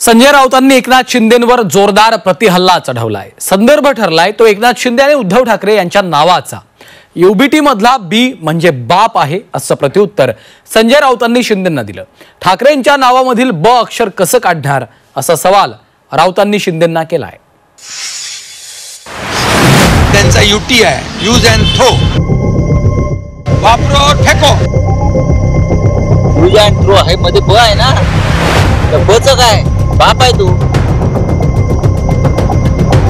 संजय राऊतांनी एकनाथ शिंदेंवर जोरदार प्रतिहल्ला चढवलाय। संदर्भ ठरलाय तो एकनाथ शिंदे आणि उद्धव ठाकरे यांच्या नावाचा। यूबीटी मधला बी म्हणजे बाप आहे असं प्रत्युत्तर संजय राऊतांनी शिंदेंना दिलं। ठाकरेंच्या नावामधील ब अक्षर कसं काढणार असा सवाल राऊतांनी शिंदेंना केलाय। त्यांचा यूटी आहे, यूज अँड थ्रो, वापरो फेको। यूज अँड थ्रो आहे, मध्ये ब आहे ना, तर बचं काय बाप आहे तू।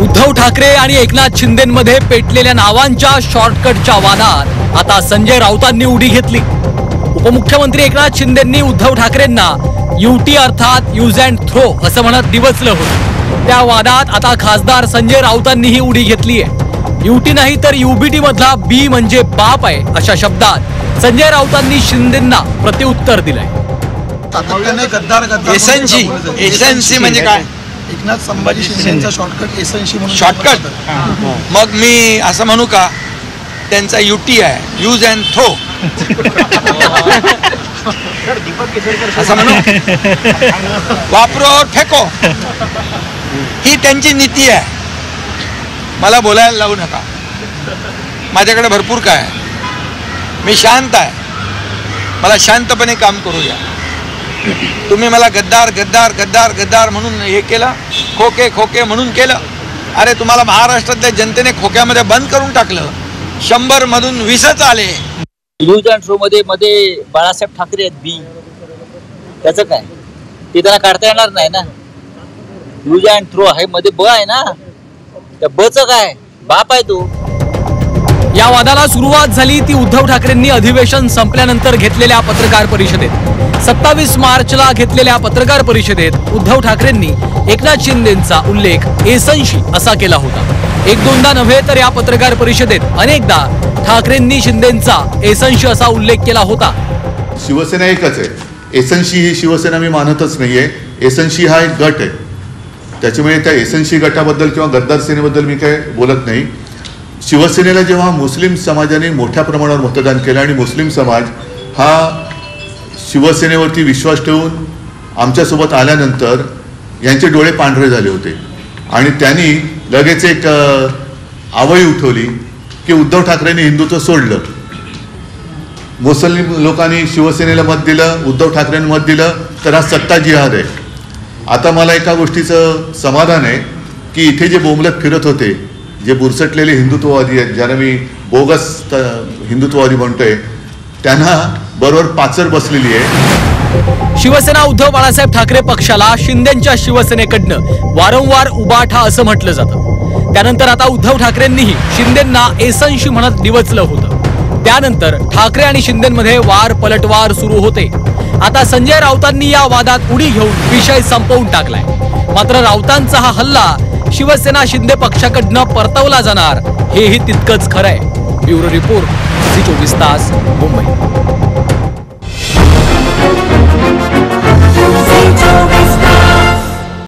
उद्धव ठाकरे आणि एकनाथ शिंदेंमध्ये पेटलेल्या नावांच्या शॉर्टकटच्या वादात आता संजय राऊतांनी उडी घेतली। उपमुख्यमंत्री एकनाथ शिंदेंनी उद्धव ठाकरेंना यूटी अर्थात यूज अँड थ्रो असं म्हणत दिवचलं होतं। त्या वादात आता खासदार संजय राऊतांनीही उडी घेतली आहे। यूटी नाही तर यूबीटी मधला बी म्हणजे बाप आहे अशा शब्दात संजय राऊतांनी शिंदेंना प्रतिउत्तर दिलंय। एसएनसी म्हणजे काय? एकनाथ संभाजी शिंदेचा शॉर्टकट एसएनसी म्हणून। शॉर्टकट मग मी असं म्हणू का, त्यांचा यूटी आहे, यूज अँड थ्रो असं म्हणू, वापरो फेको, ही त्यांची नीती आहे। मला बोलायला लावू नका, माझ्याकडे भरपूर काय आहे, मी शांत आहे, मला शांतपणे काम करू द्या। तुम्ही मला गद्दार गद्दार गद्दार गद्दार म्हणून हे केलं, खोके खोके म्हणून केलं। अरे तुम्हाला महाराष्ट्रातल्या जनतेने खोक्यामध्ये बंद करून टाकलं, 100 मधून 20च आले। यूज अँड थ्रो मध्ये बाळासाहेब ठाकरे आहेत बी, त्याचं काय ते त्यांना काढता येणार नाही ना। यूज अँड थ्रो आहे, मध्ये ब आहे ना, त्या बचं काय बाप आहे तू। या वादाला सुरुवात झाली ती उद्धव ठाकरेंनी अधिवेशन संपल्यानंतर घेतलेल्या पत्रकार परिषदेत। 27 मार्चला घेतलेल्या पत्रकार परिषदेत उद्धव ठाकरेंनी एकनाथ शिंदेंचा उल्लेख एसनशी असा केला होता। एक दोनदा नव्हे तर या पत्रकार परिषदेत अनेकदा ठाकरेंनी शिंदेंचा एसनशी असा उल्लेख केला होता। शिवसेना एकच आहे, एसनशी ही शिवसेना मी मानतच नाहीये। एसनशी हा एक गट आहे, त्याच्यामुळे त्या एसनशी गटाबद्दल किंवा गद्दार सेनेबद्दल मी काय बोलत नाही। शिवसेनेला जेव्हा मुस्लिम समाजाने मोठ्या प्रमाणावर मतदान केलं आणि मुस्लिम समाज हा शिवसेनेवरती विश्वास ठेवून आमच्यासोबत आल्यानंतर यांचे डोळे पांढरे झाले होते आणि त्यांनी लगेच एक आवळी उठवली की उद्धव ठाकरेंनी हिंदुत्व सोडलं। मुस्लिम लोकांनी शिवसेनेला मत दिलं, उद्धव ठाकरेंनी मत दिलं, तर हा सत्ता जिहाद आहे। आता मला एका गोष्टीचं समाधान आहे की इथे जे बोंबलत फिरत होते, जे बुरसटलेले हिंदुत्ववादी आहेत, ज्यांना मी बोगस हिंदुत्ववादी म्हणतोय, त्यांना बरोबर पाचर बसलेली आहे। शिवसेना उद्धव बाळासाहेब ठाकरे पक्षाला शिंदेंच्या शिवसेनेकडनं वारंवार उबाठा असं म्हटलं जातं। त्यानंतर आता उद्धव ठाकरेंनीही शिंदेंना एसनशी म्हणत दिवचलं होतं। त्यानंतर ठाकरे आणि शिंदेंमध्ये वार पलटवार सुरू होते। आता संजय राऊतांनी या वादात उडी घेऊन विषय संपवून टाकलाय। मात्र राऊतांचा हा हल्ला शिवसेना शिंदे पक्षाकडनं परतवला जाणार हेही तितकंच खरंय। ब्युरो रिपोर्ट, झी 24 तास, मुंबई।